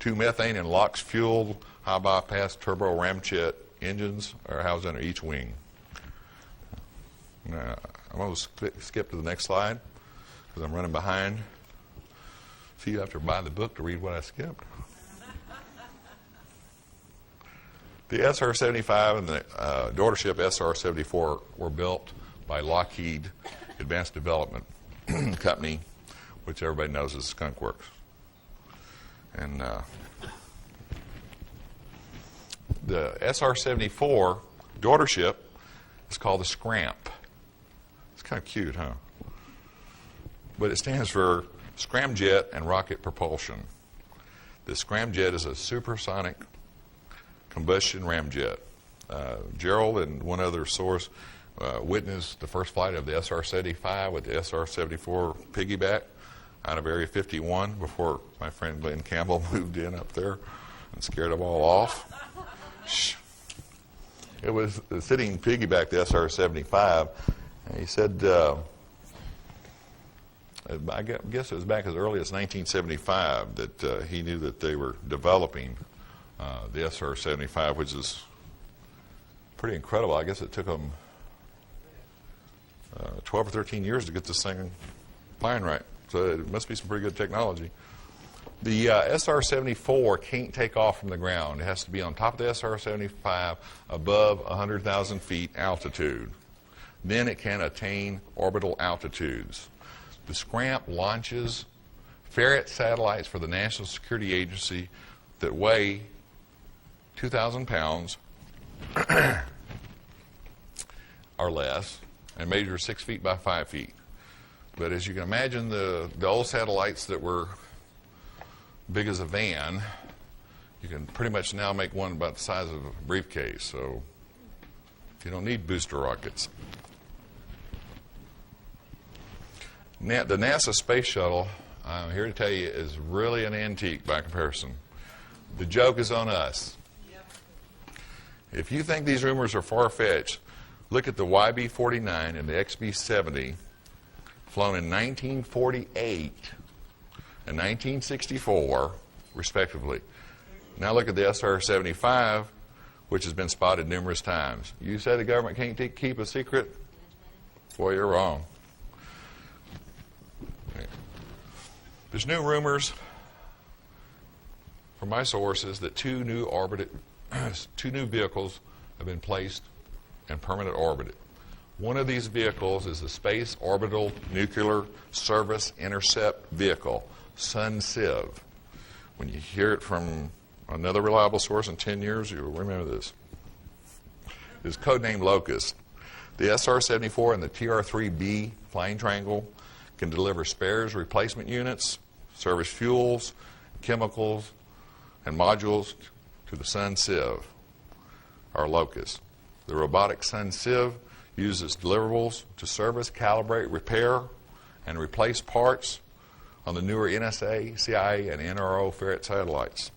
Two methane and LOX fuel high bypass turbo ramjet engines are housed under each wing. Now, I'm going to skip to the next slide because I'm running behind. So you have to buy the book to read what I skipped. The SR-75 and the daughter ship SR-74 were built by Lockheed Advanced Development Company, which everybody knows is Skunk Works. And the SR-74 daughter ship is called the Scramp. It's kind of cute, huh? But it stands for Scramjet and Rocket Propulsion. The Scramjet is a supersonic combustion ramjet. Gerald and one other source witnessed the first flight of the SR-75 with the SR-74 piggyback out of Area 51 before my friend Glenn Campbell moved in up there and scared them all off. Shh. It was the sitting piggyback, the SR-75. And he said, I guess it was back as early as 1975 that he knew that they were developing the SR-75, which is pretty incredible. I guess it took them 12 or 13 years to get this thing flying right. So it must be some pretty good technology. The SR-74 can't take off from the ground. It has to be on top of the SR-75 above 100,000 feet altitude. Then it can attain orbital altitudes. The Scramp launches ferret satellites for the National Security Agency that weigh 2,000 pounds or less and measure 6 feet by 5 feet. But as you can imagine, the old satellites that were big as a van, you can pretty much now make one about the size of a briefcase. So you don't need booster rockets. The NASA Space Shuttle, I'm here to tell you, is really an antique by comparison. The joke is on us. If you think these rumors are far-fetched, look at the YB-49 and the XB-70, flown in 1948 and 1964, respectively. Now look at the SR-75, which has been spotted numerous times. You say the government can't keep a secret? Boy, you're wrong. There's new rumors from my sources that two new vehicles have been placed in permanent orbit. One of these vehicles is the Space Orbital Nuclear Service Intercept Vehicle, SUNCIV. When you hear it from another reliable source in 10 years, you'll remember this. It's codenamed Locust. The SR-74 and the TR-3B flying triangle can deliver spares, replacement units, service fuels, chemicals, and modules to the SUNCIV, or Locust. The robotic SUNCIV uses deliverables to service, calibrate, repair, and replace parts on the newer NSA, CIA, and NRO ferret satellites.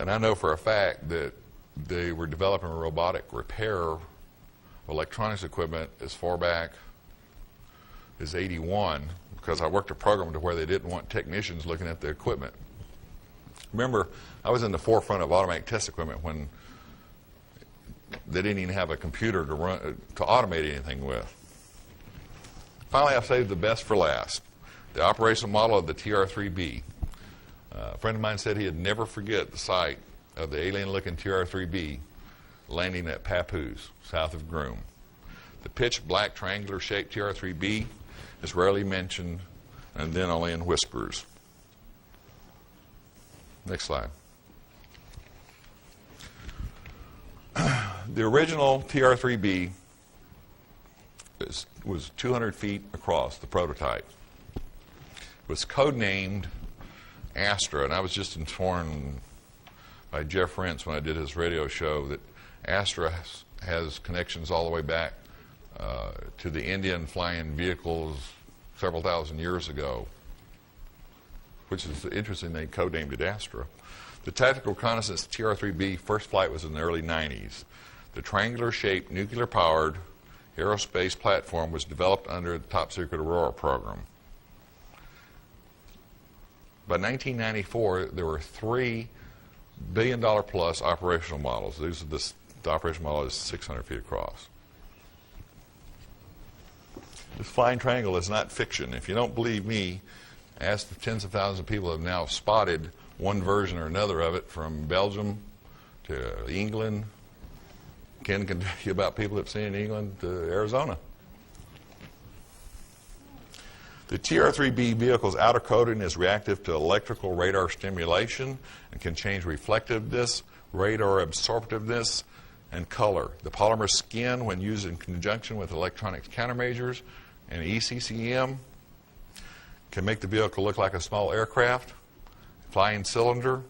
And I know for a fact that they were developing a robotic repair of electronics equipment as far back as '81, because I worked a program to where they didn't want technicians looking at the equipment. Remember, I was in the forefront of automatic test equipment when they didn't even have a computer to automate anything with. Finally, I've saved the best for last. The operational model of the TR-3B. A friend of mine said he'd never forget the sight of the alien-looking TR-3B landing at Papoose, south of Groom. The pitch black triangular-shaped TR-3B is rarely mentioned, and then only in whispers. Next slide. The original TR-3B was 200 feet across, the prototype. It was codenamed Astra, and I was just informed by Jeff Rentz when I did his radio show that Astra has connections all the way back to the Indian flying vehicles several thousand years ago, which is interesting. They codenamed it Astra. The tactical reconnaissance TR-3B first flight was in the early 90s. The triangular-shaped, nuclear-powered aerospace platform was developed under the top-secret Aurora program. By 1994, there were $3 billion plus operational models. The operational model is 600 feet across. This flying triangle is not fiction. If you don't believe me, ask the tens of thousands of people who have now spotted one version or another of it, from Belgium to England. Ken can tell you about people that have seen it in England to Arizona. The TR-3B vehicle's outer coating is reactive to electrical radar stimulation and can change reflectiveness, radar absorptiveness, and color. The polymer skin, when used in conjunction with electronic countermeasures and ECCM, can make the vehicle look like a small aircraft, flying cylinder,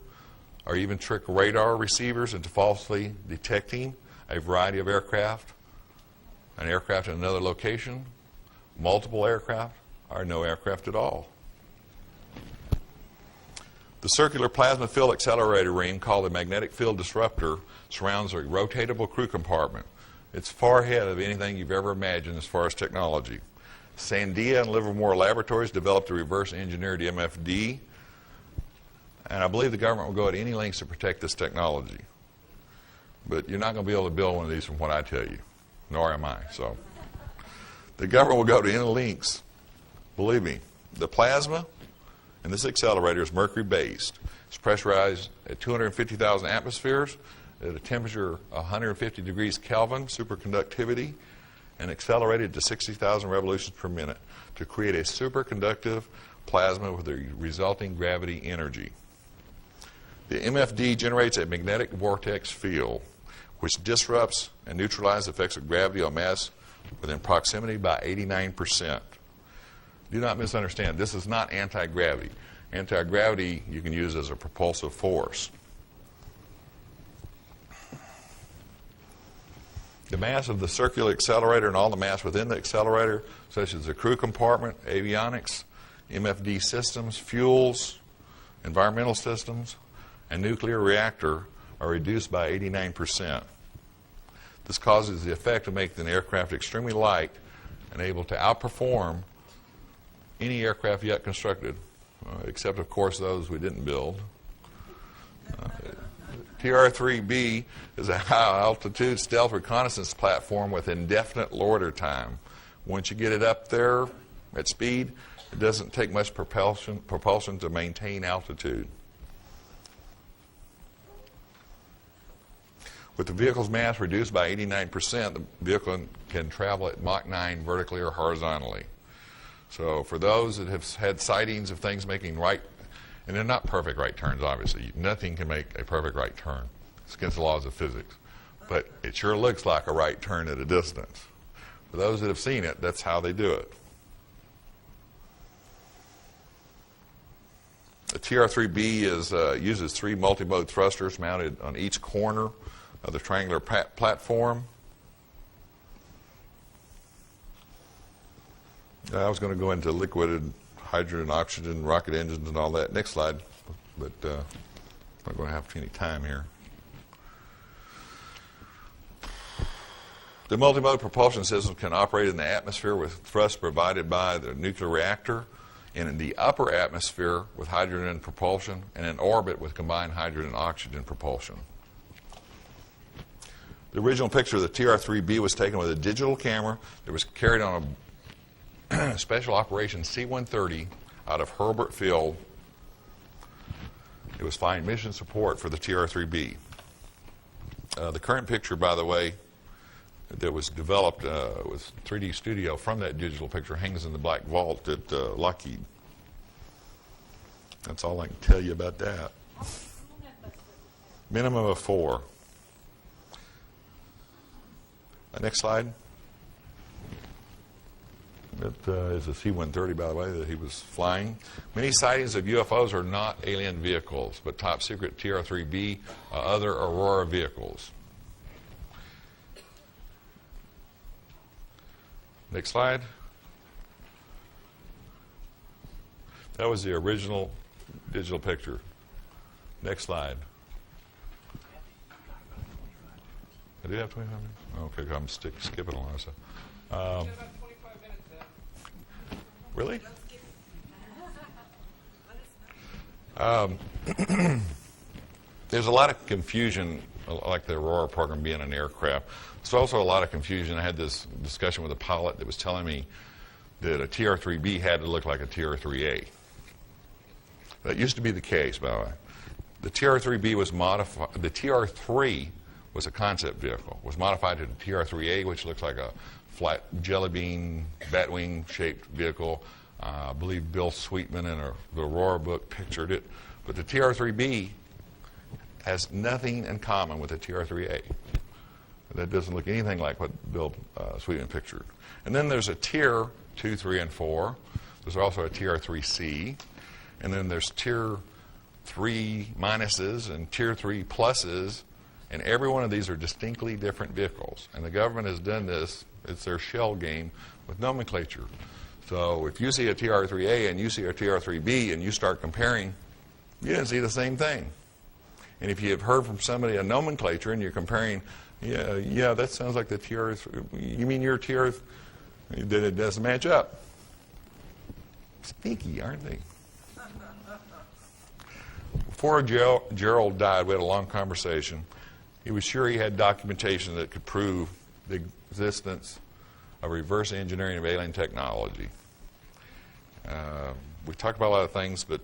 or even trick radar receivers into falsely detecting a variety of aircraft, an aircraft in another location, multiple aircraft, or no aircraft at all. The circular plasma field accelerator ring, called a magnetic field disruptor, surrounds a rotatable crew compartment. It's far ahead of anything you've ever imagined as far as technology. Sandia and Livermore Laboratories developed a reverse-engineered MFD, and I believe the government will go at any lengths to protect this technology. But you're not going to be able to build one of these from what I tell you, nor am I. So the government will go to any lengths. Believe me, the plasma in this accelerator is mercury-based. It's pressurized at 250,000 atmospheres at a temperature of 150 degrees Kelvin, superconductivity, and accelerated to 60,000 revolutions per minute to create a superconductive plasma with the resulting gravity energy. The MFD generates a magnetic vortex field which disrupts and neutralizes the effects of gravity on mass within proximity by 89%. Do not misunderstand. This is not anti-gravity. Anti-gravity you can use as a propulsive force. The mass of the circular accelerator and all the mass within the accelerator, such as the crew compartment, avionics, MFD systems, fuels, environmental systems, and nuclear reactor, are reduced by 89%. This causes the effect of making the aircraft extremely light and able to outperform any aircraft yet constructed, except, of course, those we didn't build. TR-3B is a high-altitude stealth reconnaissance platform with indefinite loiter time. Once you get it up there at speed, it doesn't take much propulsion to maintain altitude. With the vehicle's mass reduced by 89%, the vehicle can travel at Mach 9 vertically or horizontally. So for those that have had sightings of things making right, and they're not perfect right turns, obviously. Nothing can make a perfect right turn. It's against the laws of physics. But it sure looks like a right turn at a distance. For those that have seen it, that's how they do it. The TR-3B uses 3 multi-mode thrusters mounted on each corner of the triangular platform. I was going to go into liquid hydrogen, oxygen, rocket engines, and all that. Next slide, but I'm not going to have any time here. The multimode propulsion system can operate in the atmosphere with thrust provided by the nuclear reactor, and in the upper atmosphere with hydrogen propulsion, and in orbit with combined hydrogen and oxygen propulsion. The original picture of the TR-3B was taken with a digital camera that was carried on a Special Operations C-130 out of Hurlburt Field. It was flying mission support for the TR-3B. The current picture, by the way, that was developed with 3D Studio from that digital picture hangs in the Black Vault at Lockheed. That's all I can tell you about that. Minimum of 4. Next slide. That is a C-130, by the way, that he was flying. Many sightings of UFOs are not alien vehicles, but top secret TR-3B, other Aurora vehicles. Next slide. That was the original digital picture. Next slide. I do have 25 minutes? Okay, I'm skipping along. So. Really? There's a lot of confusion, like the Aurora program being an aircraft. There's also a lot of confusion. I had this discussion with a pilot that was telling me that a TR-3B had to look like a TR-3A. That used to be the case, by the way. The TR-3B was modified. The TR-3 was a concept vehicle. Was modified to the TR-3A, which looks like a flat jelly bean, batwing shaped vehicle. I believe Bill Sweetman in the Aurora book pictured it. But the TR-3B has nothing in common with the TR-3A. That doesn't look anything like what Bill Sweetman pictured. And then there's a Tier 2, 3, and 4. There's also a TR-3C. And then there's Tier 3 minuses and Tier 3 pluses. And every one of these are distinctly different vehicles. And the government has done this. It's their shell game with nomenclature. So if you see a TR-3A and you see a TR-3B and you start comparing, you didn't see the same thing. And if you have heard from somebody a nomenclature and you're comparing, yeah, that sounds like the TR, you mean your TR, then it doesn't match up. Sneaky, aren't they? Before Gerald died, we had a long conversation. He was sure he had documentation that could prove the existence of reverse engineering of alien technology. We talked about a lot of things, but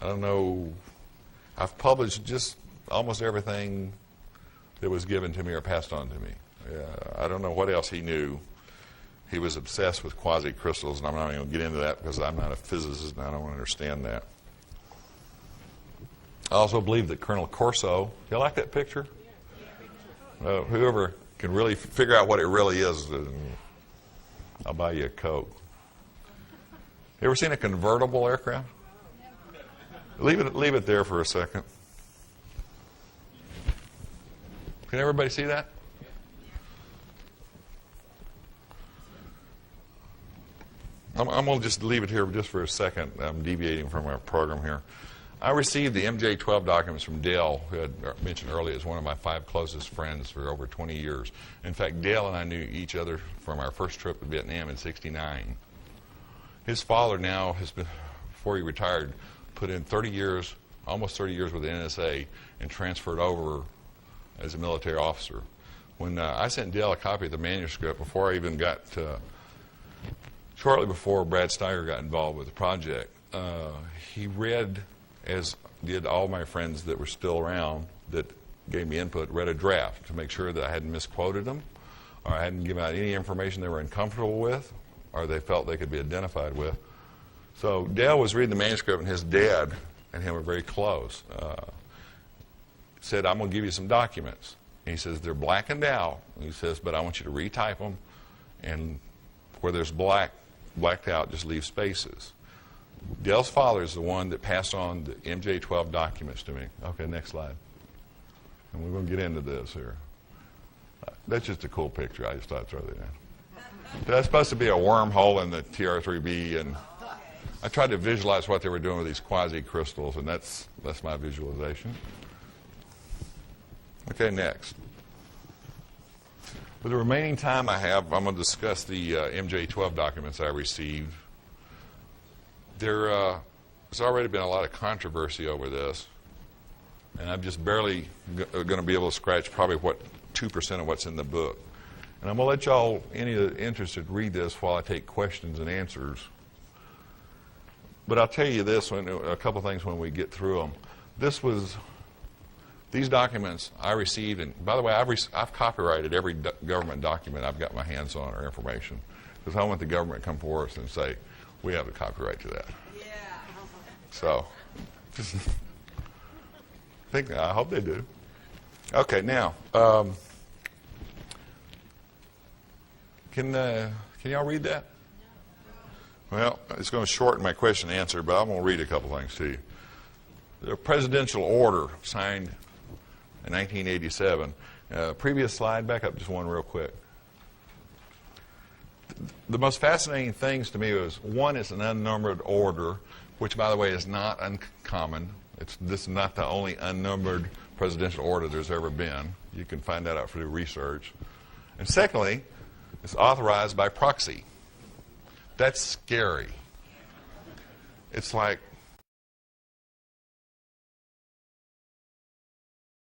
I don't know. I've published just almost everything that was given to me or passed on to me. I don't know what else he knew. He was obsessed with quasi-crystals, and I'm not even going to get into that because I'm not a physicist and I don't understand that. I also believe that Colonel Corso, you like that picture? Whoever can really figure out what it really is, I'll buy you a Coke. You ever seen a convertible aircraft? Leave it there for a second. Can everybody see that? I'm going to just leave it here just for a second. I'm deviating from our program here. I received the MJ-12 documents from Dale, who I mentioned earlier is one of my 5 closest friends for over 20 years. In fact, Dale and I knew each other from our first trip to Vietnam in '69. His father now has been, before he retired, put in 30 years, almost 30 years with the NSA and transferred over as a military officer. When I sent Dale a copy of the manuscript before I even got, shortly before Brad Steiger got involved with the project, he read, as did all my friends that were still around that gave me input, read a draft to make sure that I hadn't misquoted them or I hadn't given out any information they were uncomfortable with or they felt they could be identified with. So Dale was reading the manuscript, and his dad and him were very close. Said, I'm going to give you some documents. And he says, they're blackened out. And he says, but I want you to retype them, and where there's blacked out, just leave spaces. Dale's father is the one that passed on the MJ-12 documents to me. Okay, next slide. And we're going to get into this here. That's just a cool picture. I just thought I'd throw that in. That's supposed to be a wormhole in the TR-3B, and I tried to visualize what they were doing with these quasi-crystals, and that's my visualization. Okay, next. With the remaining time I have, I'm going to discuss the MJ-12 documents I received. There's already been a lot of controversy over this, and I'm just barely going to be able to scratch probably 2% of what's in the book. And I'm going to let y'all, any of the interested, read this while I take questions and answers. But I'll tell you this, a couple things when we get through them. These documents I received, and by the way, I've copyrighted every government document I've got my hands on or information, because I want the government to come forward and say, we have a copyright to that. Yeah. So, I hope they do. Okay, now, can y'all read that? Well, it's going to shorten my question and answer, but I'm going to read a couple things to you. The presidential order signed in 1987. Previous slide, back up just one real quick. The most fascinating things to me was, one, it's an unnumbered order, which, by the way, is not uncommon. This is not the only unnumbered presidential order there's ever been. You can find that out through research. And secondly, it's authorized by proxy. That's scary. It's like